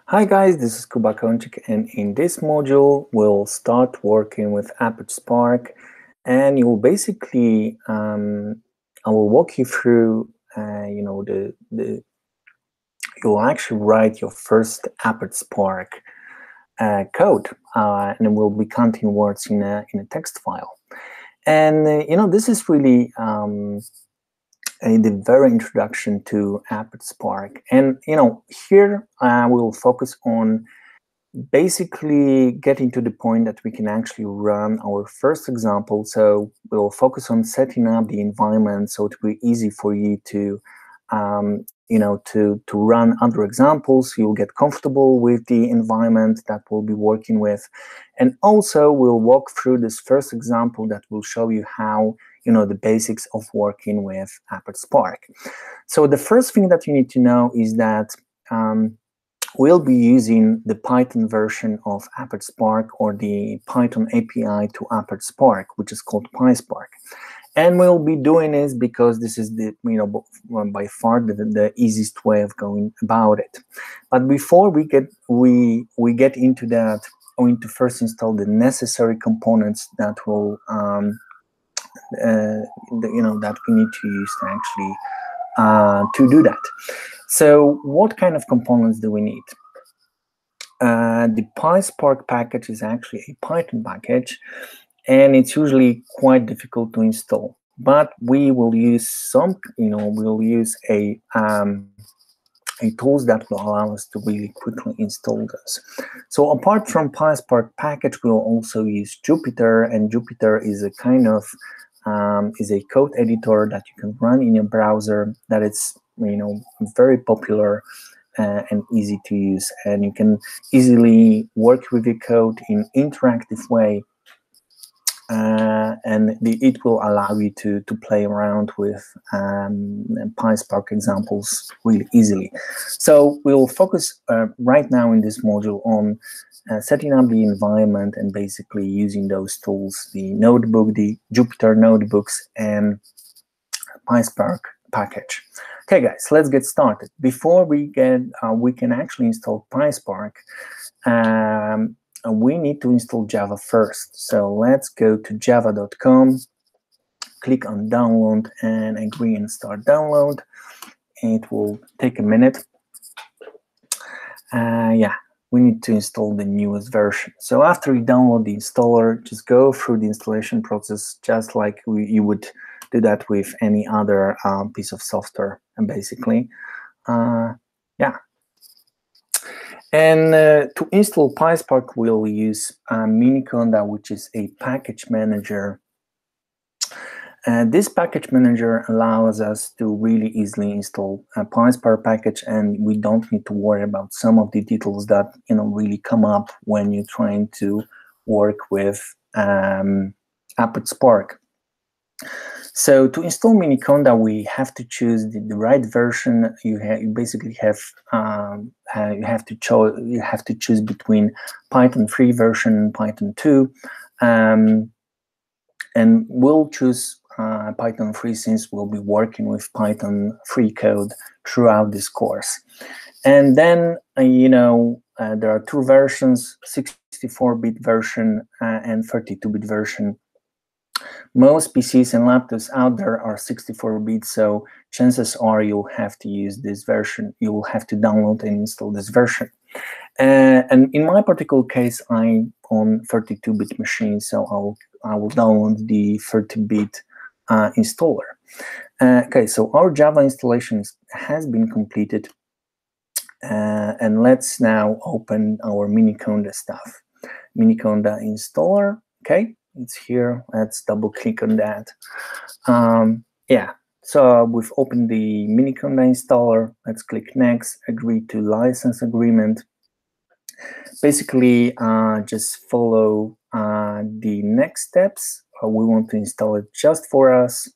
Hi guys, this is Kuba Konchik, and in this module we'll start working with Apache Spark, and you'll basically I will walk you through you'll actually write your first Apache Spark code, and we'll be counting words in a text file. And this is really the very introduction to Apache Spark. And here we'll focus on basically getting to the point that we can actually run our first example. So we'll focus on setting up the environment so it will be easy for you to to run other examples. You'll get comfortable with the environment that we'll be working with, and also we'll walk through this first example that will show you how the basics of working with Apache Spark. So the first thing that you need to know is that we'll be using the Python version of Apache Spark, or the Python API to Apache Spark, which is called pyspark. And we'll be doing this because this is the by far the easiest way of going about it. But before we get into that, we need to first install the necessary components that will that we need to use to actually to do that. So what kind of components do we need? The pyspark package is actually a Python package, and it's usually quite difficult to install. But we will use some, we'll use a tools that will allow us to really quickly install this. So apart from pyspark package, we'll also use Jupyter, and Jupyter is a kind of is a code editor that you can run in your browser. That it's very popular and easy to use, and you can easily work with your code in interactive way. And it will allow you to play around with pyspark examples really easily. So we'll focus right now in this module on setting up the environment and basically using those tools, the notebook, the Jupyter notebooks, and pyspark package. Okay, guys, let's get started. Before we can actually install pyspark, we need to install Java first. So let's go to java.com, click on download, and agree and start download. It will take a minute. Yeah, we need to install the newest version. So after you download the installer, just go through the installation process just like you would do that with any other piece of software, and basically, yeah. And to install pyspark, we'll use Miniconda, which is a package manager. This package manager allows us to really easily install a pyspark package, and we don't need to worry about some of the details that really come up when you're trying to work with Apache Spark. So to install Miniconda, we have to choose the right version. You basically have to choose between Python 3 version and Python 2, and we'll choose Python 3 since we'll be working with Python 3 code throughout this course. And then there are two versions: 64-bit version and 32-bit version. Most PCs and laptops out there are 64-bit, so chances are you'll have to use this version. You will have to download and install this version. And in my particular case, I'm on 32-bit machine, so I will download the 30-bit installer. Okay, so our Java installation has been completed, and let's now open our Miniconda stuff. Miniconda installer. Okay. It's here. Let's double click on that. Yeah, so we've opened the Miniconda installer. Let's click next, agree to license agreement. Basically, just follow the next steps. We want to install it just for us.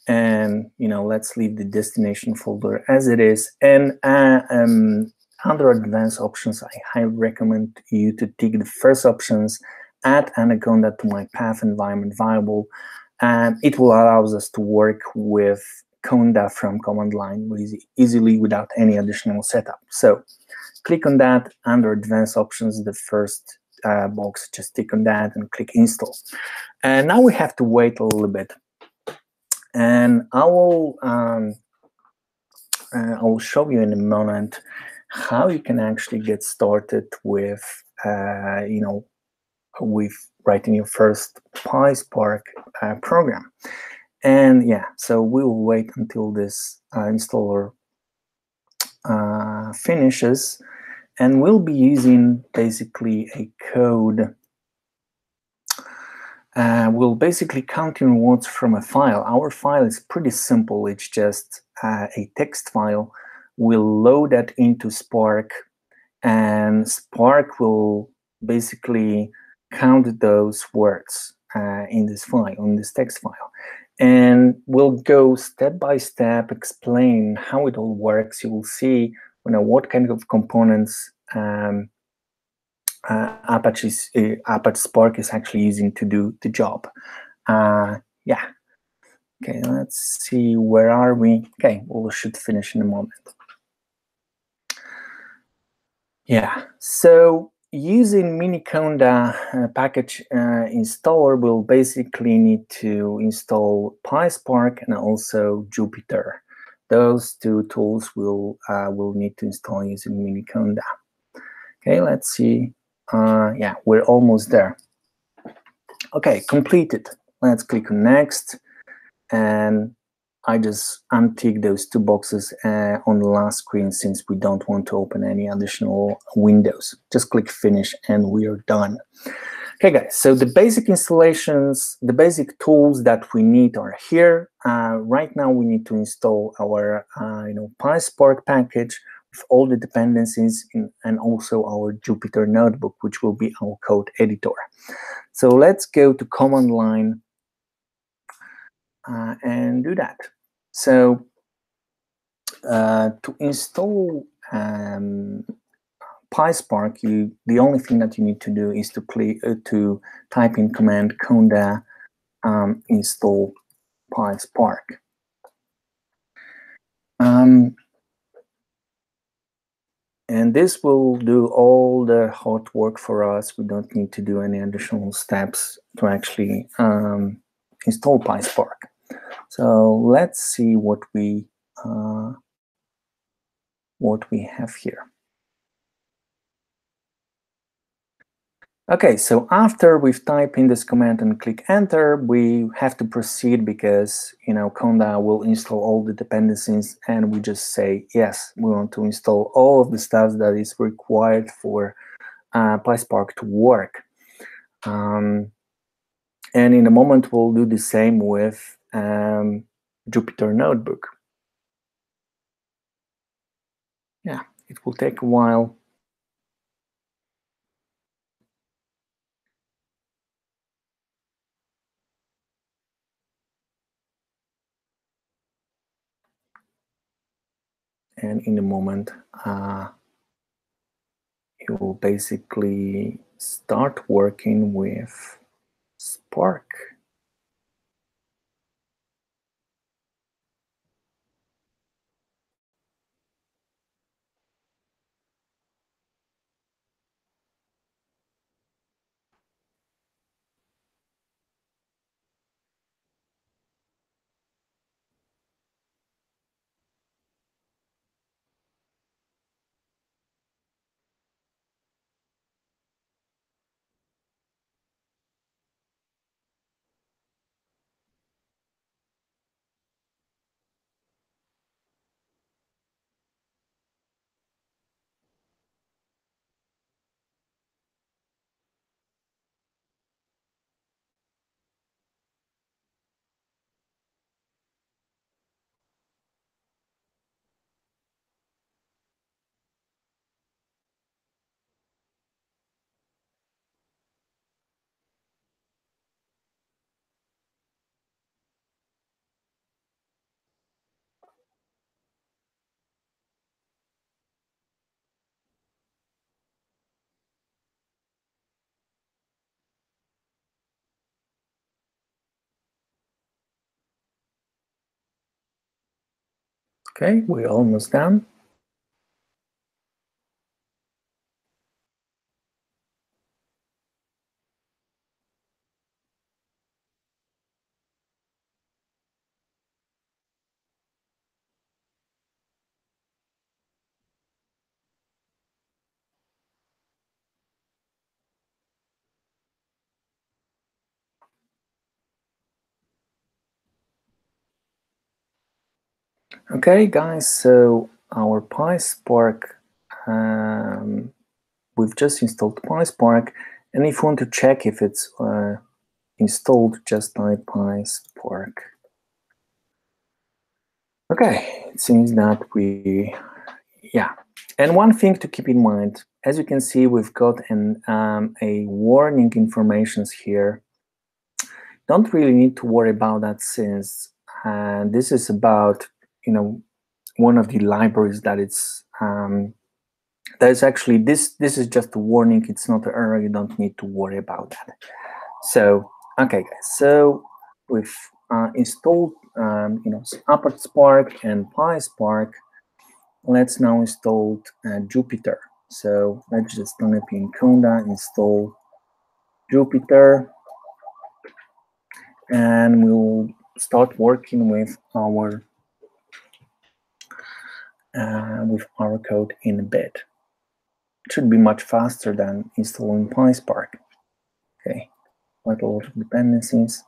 And let's leave the destination folder as it is. And under advanced options, I highly recommend you to tick the first options, add Anaconda to my path environment variable, and it will allow us to work with conda from command line easily without any additional setup. So click on that under advanced options, the first box, just tick on that and click install. And now we have to wait a little bit. And I will show you in a moment how you can actually get started with, with writing your first PySpark program. And yeah, so we will wait until this installer finishes, and we'll be using basically a code. We'll basically counting words from a file. Our file is pretty simple. It's just a text file. We'll load that into Spark, and Spark will basically count those words in this file, on this text file. And we'll go step by step, explain how it all works. You will see, what kind of components Apache Spark is actually using to do the job. Yeah. Okay, let's see, where are we? Okay, we should finish in a moment. Yeah, so using Miniconda package installer, we'll basically need to install PySpark and also Jupyter. Those two tools we'll need to install using Miniconda. Okay, let's see. Yeah, we're almost there. Okay, completed. Let's click on next, and I just untick those two boxes on the last screen since we don't want to open any additional windows. Just click finish and we are done. Okay guys, so the basic installations, the basic tools that we need are here. Right now we need to install our PySpark package with all the dependencies and also our Jupyter notebook, which will be our code editor. So let's go to command line and do that. So to install PySpark, the only thing that you need to do is to type in command conda install PySpark. And this will do all the hard work for us. We don't need to do any additional steps to actually install PySpark. So let's see what we have here. Okay, so after we've typed in this command and click enter, we have to proceed because conda will install all the dependencies, and we just say yes, we want to install all of the stuff that is required for PySpark to work. And in a moment we'll do the same with Jupyter Notebook. Yeah, it will take a while. And in a moment, you will basically start working with Spark. Okay, we're almost done. Okay, guys, so our pyspark, we've just installed pyspark, and if you want to check if it's installed, just type pyspark. Okay, it seems that yeah. And one thing to keep in mind, as you can see, we've got a warning informations here. Don't really need to worry about that, since this is about, one of the libraries that it's that is actually this is just a warning. It's not an error. You don't need to worry about that. So okay, guys, so we've installed Apache Spark and pyspark. Let's now install Jupyter. So let's just type in conda install Jupyter, and we'll start working with our code in a bit. It should be much faster than installing pyspark. Okay, quite a lot of dependencies.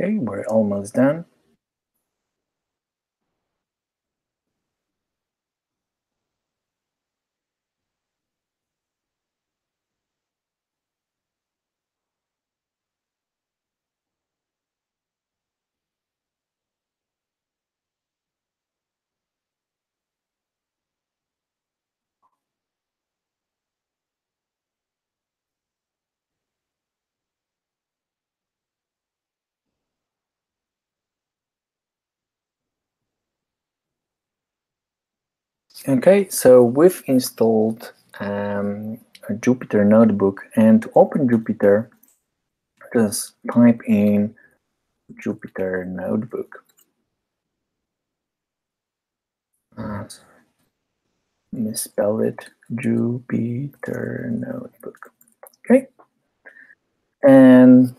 Okay, we're almost done. Okay, so we've installed a Jupyter notebook, and to open Jupyter, just type in Jupyter notebook. misspell it, Jupyter Notebook. Okay, and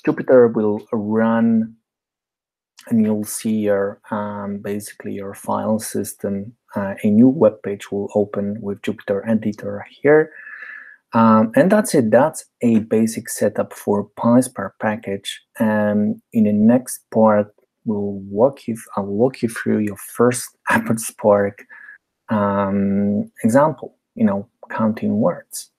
Jupyter will run, and you'll see your basically your file system. A new web page will open with Jupyter Editor here. And that's it. That's a basic setup for pyspark package. And in the next part, I'll walk you through your first Apache Spark example. Counting words.